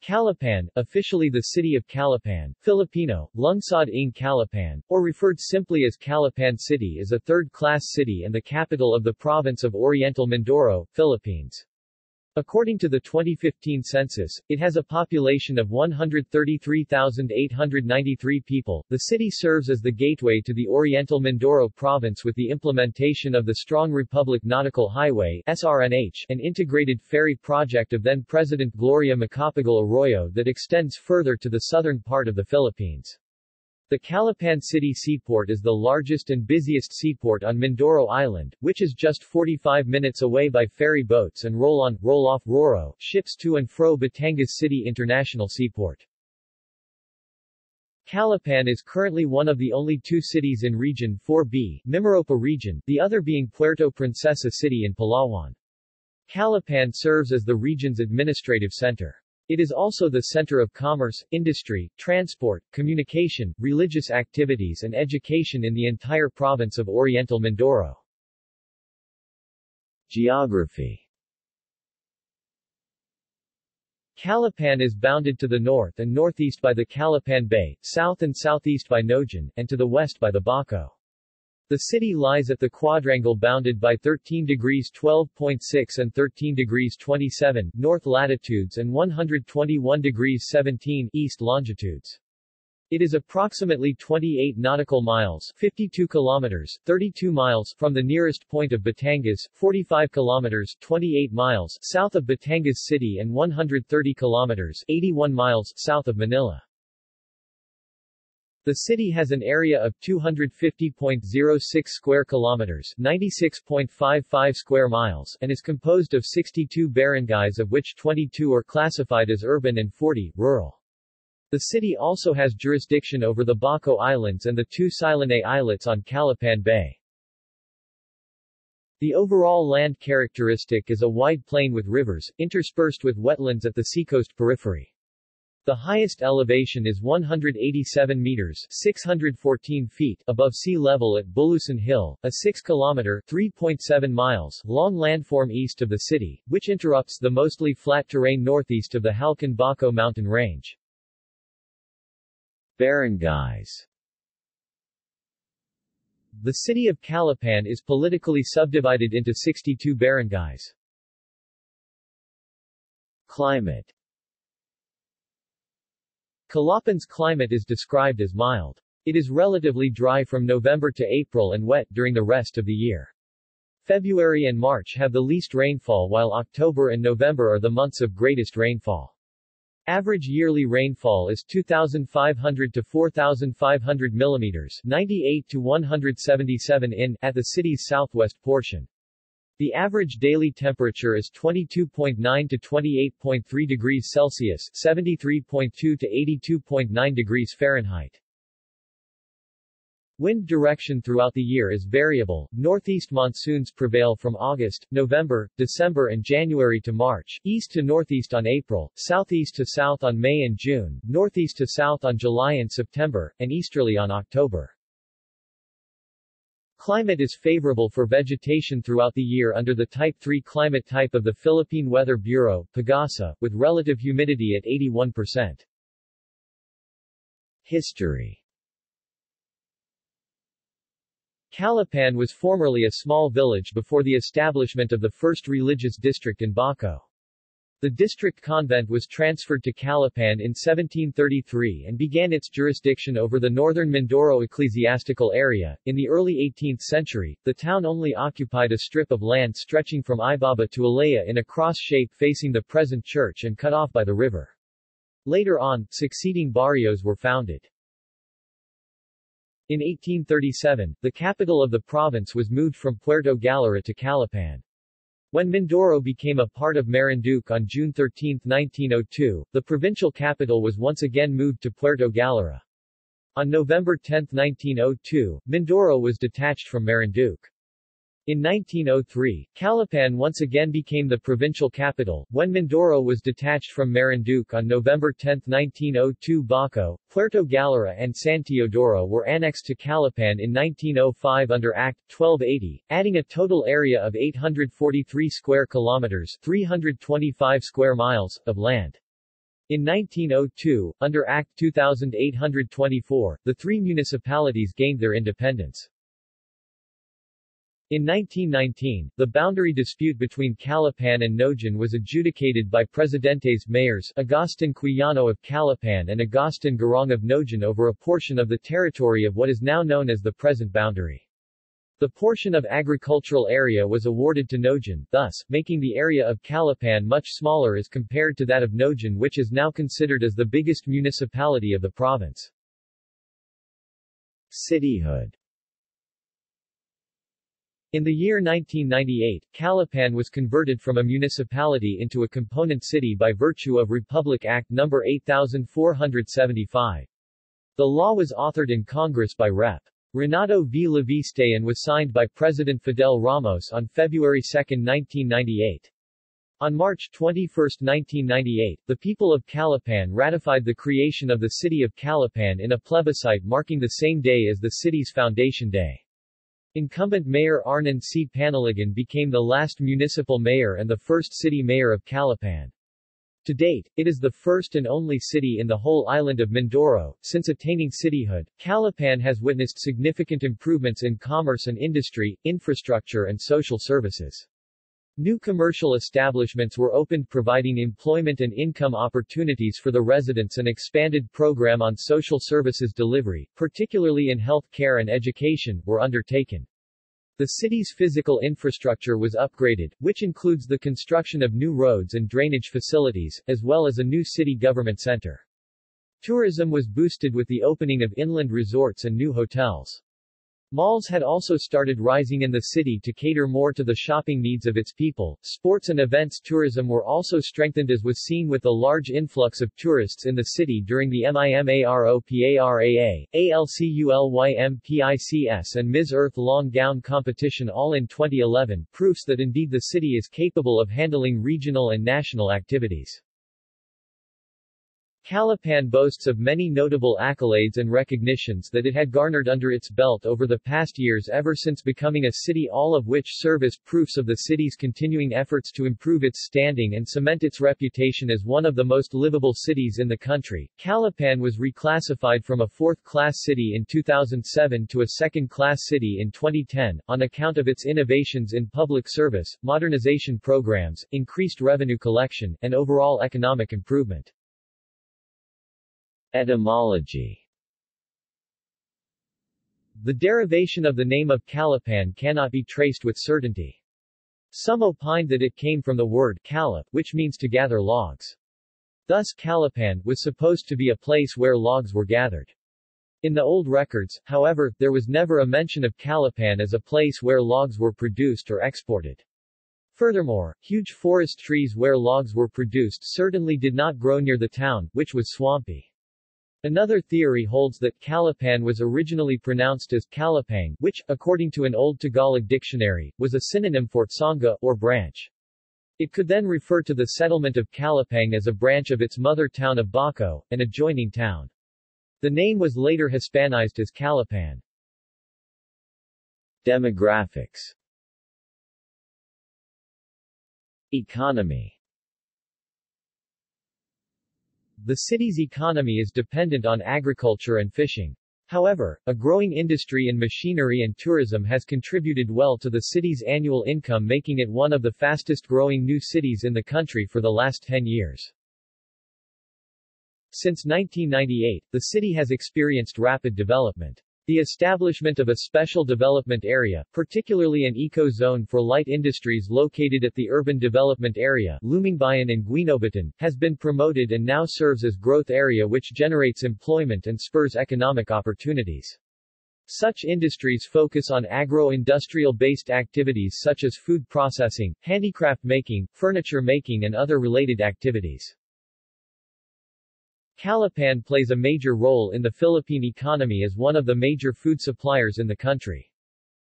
Calapan, officially the city of Calapan, Filipino, Lungsod ng Calapan, or referred simply as Calapan City, is a third-class city and the capital of the province of Oriental Mindoro, Philippines. According to the 2015 census, it has a population of 133,893 people. The city serves as the gateway to the Oriental Mindoro province with the implementation of the Strong Republic Nautical Highway (SRNH), an integrated ferry project of then-President Gloria Macapagal Arroyo that extends further to the southern part of the Philippines. The Calapan City Seaport is the largest and busiest seaport on Mindoro Island, which is just 45 minutes away by ferry boats and roll-on, roll-off RoRo ships to and fro Batangas City International Seaport. Calapan is currently one of the only two cities in Region 4B, Mimaropa region, the other being Puerto Princesa City in Palawan. Calapan serves as the region's administrative center. It is also the center of commerce, industry, transport, communication, religious activities and education in the entire province of Oriental Mindoro. Geography. Calapan is bounded to the north and northeast by the Calapan Bay, south and southeast by Nojan, and to the west by the Baco. The city lies at the quadrangle bounded by 13 degrees 12.6 and 13 degrees 27 north latitudes and 121 degrees 17 east longitudes. It is approximately 28 nautical miles 52 kilometers, 32 miles from the nearest point of Batangas, 45 kilometers 28 miles south of Batangas City and 130 kilometers 81 miles south of Manila. The city has an area of 250.06 square kilometers, 96.55 square miles, and is composed of 62 barangays, of which 22 are classified as urban and 40 rural. The city also has jurisdiction over the Baco Islands and the two Silonay islets on Calapan Bay. The overall land characteristic is a wide plain with rivers, interspersed with wetlands at the seacoast periphery. The highest elevation is 187 meters 614 feet above sea level at Bulusan Hill, a 6-kilometer 3.7 miles long landform east of the city, which interrupts the mostly flat terrain northeast of the Halcon-Baco mountain range. Barangays. The city of Calapan is politically subdivided into 62 barangays. Climate. Calapan's climate is described as mild. It is relatively dry from November to April and wet during the rest of the year. February and March have the least rainfall, while October and November are the months of greatest rainfall. Average yearly rainfall is 2,500 to 4,500 millimeters 98 to 177 in at the city's southwest portion. The average daily temperature is 22.9 to 28.3 degrees Celsius, 73.2 to 82.9 degrees Fahrenheit. Wind direction throughout the year is variable. Northeast monsoons prevail from August, November, December and January to March, east to northeast on April, southeast to south on May and June, northeast to south on July and September, and easterly on October. Climate is favorable for vegetation throughout the year under the Type 3 climate type of the Philippine Weather Bureau, PAGASA, with relative humidity at 81%. History. Calapan was formerly a small village before the establishment of the first religious district in Baco. The district convent was transferred to Calapan in 1733 and began its jurisdiction over the northern Mindoro ecclesiastical area. In the early 18th century, the town only occupied a strip of land stretching from Ibaba to Alea in a cross shape facing the present church and cut off by the river. Later on, succeeding barrios were founded. In 1837, the capital of the province was moved from Puerto Galera to Calapan. When Mindoro became a part of Marinduque on June 13, 1902, the provincial capital was once again moved to Puerto Galera. On November 10, 1902, Mindoro was detached from Marinduque. In 1903, Calapan once again became the provincial capital. When Mindoro was detached from Marinduque on November 10, 1902, Baco, Puerto Galera and San Teodoro were annexed to Calapan in 1905 under Act 1280, adding a total area of 843 square kilometers, 325 square miles, of land. In 1902, under Act 2824, the three municipalities gained their independence. In 1919, the boundary dispute between Calapan and Nojan was adjudicated by Presidentes mayors Agustin Quijano of Calapan and Agustin Garong of Nojan over a portion of the territory of what is now known as the present boundary. The portion of agricultural area was awarded to Nojan, thus, making the area of Calapan much smaller as compared to that of Nojan, which is now considered as the biggest municipality of the province. Cityhood. In the year 1998, Calapan was converted from a municipality into a component city by virtue of Republic Act No. 8475. The law was authored in Congress by Rep. Renato V. Leviste and was signed by President Fidel Ramos on February 2, 1998. On March 21, 1998, the people of Calapan ratified the creation of the city of Calapan in a plebiscite marking the same day as the city's foundation day. Incumbent Mayor Arnon C. Panaligan became the last municipal mayor and the first city mayor of Calapan. To date, it is the first and only city in the whole island of Mindoro. Since attaining cityhood, Calapan has witnessed significant improvements in commerce and industry, infrastructure and social services. New commercial establishments were opened providing employment and income opportunities for the residents. An expanded program on social services delivery, particularly in health care and education, were undertaken. The city's physical infrastructure was upgraded, which includes the construction of new roads and drainage facilities, as well as a new city government center. Tourism was boosted with the opening of inland resorts and new hotels. Malls had also started rising in the city to cater more to the shopping needs of its people. Sports and events tourism were also strengthened, as was seen with the large influx of tourists in the city during the MIMAROPARAA, ALCULYMPICS and Ms. Earth Long Gown competition, all in 2011, proofs that indeed the city is capable of handling regional and national activities. Calapan boasts of many notable accolades and recognitions that it had garnered under its belt over the past years ever since becoming a city, all of which serve as proofs of the city's continuing efforts to improve its standing and cement its reputation as one of the most livable cities in the country. Calapan was reclassified from a fourth-class city in 2007 to a second-class city in 2010, on account of its innovations in public service, modernization programs, increased revenue collection, and overall economic improvement. Etymology. The derivation of the name of Calapan cannot be traced with certainty. Some opined that it came from the word calap, which means to gather logs. Thus Calapan was supposed to be a place where logs were gathered. In the old records, however, there was never a mention of Calapan as a place where logs were produced or exported. Furthermore, huge forest trees where logs were produced certainly did not grow near the town, which was swampy. Another theory holds that Calapan was originally pronounced as Calapang, which, according to an old Tagalog dictionary, was a synonym for sangga, or branch. It could then refer to the settlement of Calapang as a branch of its mother town of Baco, an adjoining town. The name was later Hispanized as Calapan. Demographics. Economy. The city's economy is dependent on agriculture and fishing. However, a growing industry in machinery and tourism has contributed well to the city's annual income, making it one of the fastest-growing new cities in the country for the last 10 years. Since 1998, the city has experienced rapid development. The establishment of a special development area, particularly an eco-zone for light industries located at the urban development area, Lumingbayan and Guinobatan, has been promoted and now serves as growth area which generates employment and spurs economic opportunities. Such industries focus on agro-industrial-based activities such as food processing, handicraft making, furniture making and other related activities. Calapan plays a major role in the Philippine economy as one of the major food suppliers in the country.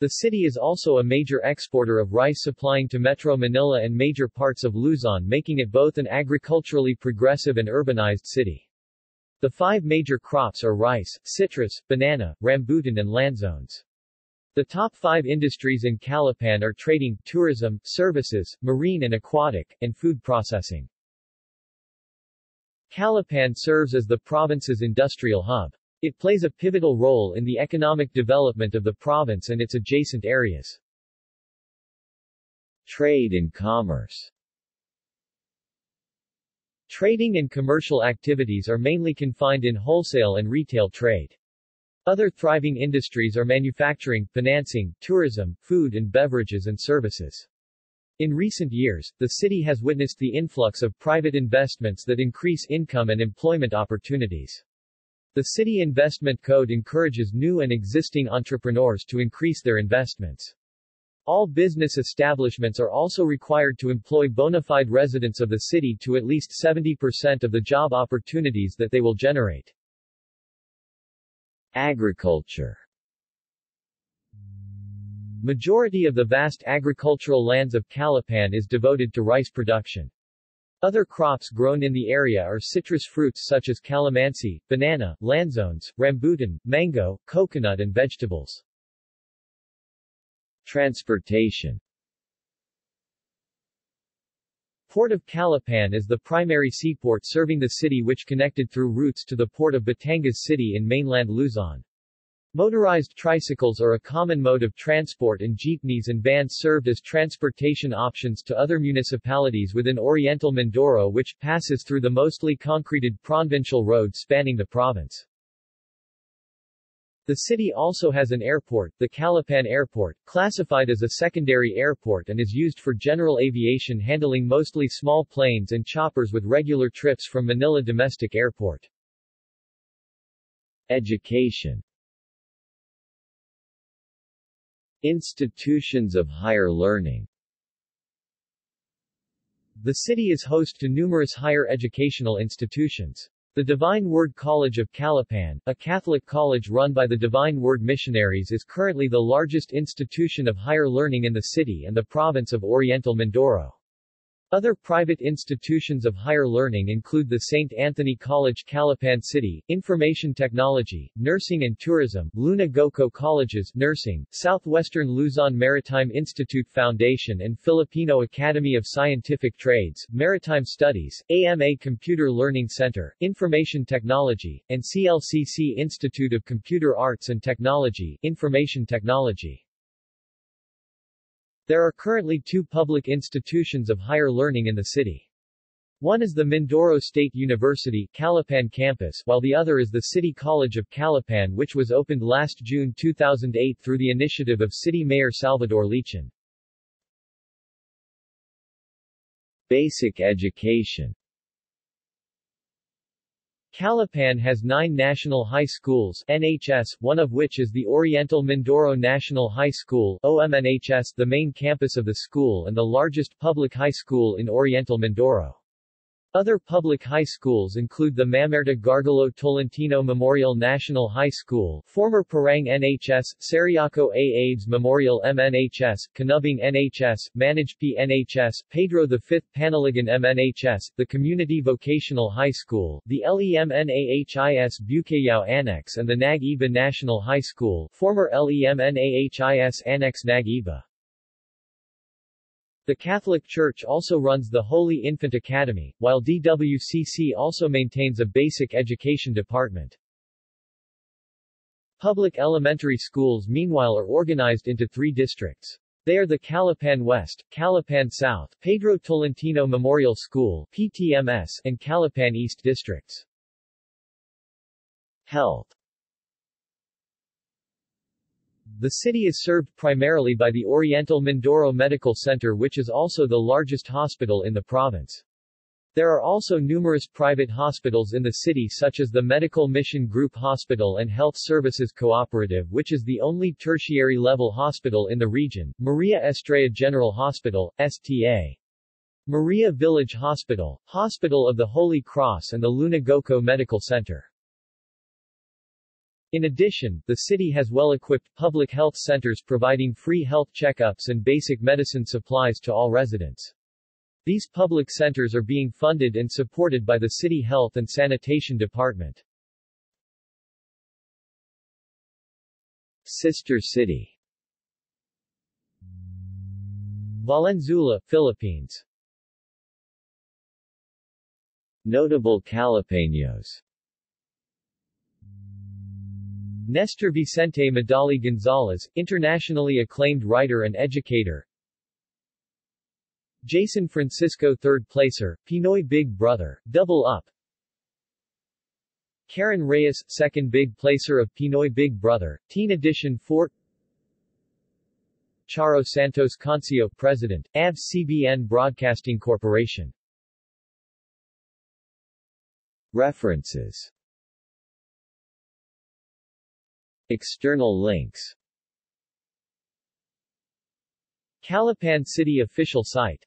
The city is also a major exporter of rice, supplying to Metro Manila and major parts of Luzon, making it both an agriculturally progressive and urbanized city. The 5 major crops are rice, citrus, banana, rambutan and lanzones. The top 5 industries in Calapan are trading, tourism, services, marine and aquatic, and food processing. Calapan serves as the province's industrial hub. It plays a pivotal role in the economic development of the province and its adjacent areas. Trade and commerce. Trading and commercial activities are mainly confined in wholesale and retail trade. Other thriving industries are manufacturing, financing, tourism, food and beverages and services. In recent years, the city has witnessed the influx of private investments that increase income and employment opportunities. The City Investment Code encourages new and existing entrepreneurs to increase their investments. All business establishments are also required to employ bona fide residents of the city to at least 70% of the job opportunities that they will generate. Agriculture. Majority of the vast agricultural lands of Calapan is devoted to rice production. Other crops grown in the area are citrus fruits such as calamansi, banana, lanzones, rambutan, mango, coconut and vegetables. Transportation. Port of Calapan is the primary seaport serving the city, which connected through routes to the port of Batangas City in mainland Luzon. Motorized tricycles are a common mode of transport, and jeepneys and vans served as transportation options to other municipalities within Oriental Mindoro, which passes through the mostly concreted provincial road spanning the province. The city also has an airport, the Calapan Airport, classified as a secondary airport and is used for general aviation, handling mostly small planes and choppers with regular trips from Manila Domestic Airport. Education. Institutions of higher learning. The city is host to numerous higher educational institutions. The Divine Word College of Calapan, a Catholic college run by the Divine Word Missionaries, is currently the largest institution of higher learning in the city and the province of Oriental Mindoro. Other private institutions of higher learning include the St. Anthony College Calapan City, Information Technology, Nursing and Tourism, Luna Goco Colleges, Nursing, Southwestern Luzon Maritime Institute Foundation and Filipino Academy of Scientific Trades, Maritime Studies, AMA Computer Learning Center, Information Technology, and CLCC Institute of Computer Arts and Technology, Information Technology. There are currently two public institutions of higher learning in the city. One is the Mindoro State University, Calapan campus, while the other is the City College of Calapan, which was opened last June 2008 through the initiative of City Mayor Salvador Lichin. Basic education. Calapan has 9 national high schools (NHS), one of which is the Oriental Mindoro National High School (OMNHS), the main campus of the school and the largest public high school in Oriental Mindoro. Other public high schools include the Mamerta Gargalo Tolentino Memorial National High School, former Parang NHS, Sariaco A. Aves Memorial MNHS, Canubing NHS, Manage P. NHS, Pedro V. Panaligan MNHS, the Community Vocational High School, the LEMNAHIS Bucayao Annex and the Nag-Iba National High School, former LEMNAHIS Annex Nag-Iba. The Catholic Church also runs the Holy Infant Academy, while DWCC also maintains a basic education department. Public elementary schools meanwhile are organized into 3 districts. They are the Calapan West, Calapan South, Pedro Tolentino Memorial School (PTMS), and Calapan East districts. Health. The city is served primarily by the Oriental Mindoro Medical Center, which is also the largest hospital in the province. There are also numerous private hospitals in the city, such as the Medical Mission Group Hospital and Health Services Cooperative, which is the only tertiary-level hospital in the region, Maria Estrella General Hospital, STA. Maria Village Hospital, Hospital of the Holy Cross and the Luna Goco Medical Center. In addition, the city has well-equipped public health centers providing free health checkups and basic medicine supplies to all residents. These public centers are being funded and supported by the City Health and Sanitation Department. Sister city. Valenzuela, Philippines. Notable Calapeños: Nestor Vicente Madali Gonzalez, internationally acclaimed writer and educator. Jason Francisco, third placer, Pinoy Big Brother, Double Up. Karen Reyes, second big placer of Pinoy Big Brother, Teen Edition 4. Charo Santos Concio, President, ABS-CBN Broadcasting Corporation. References. External links. Calapan City official site.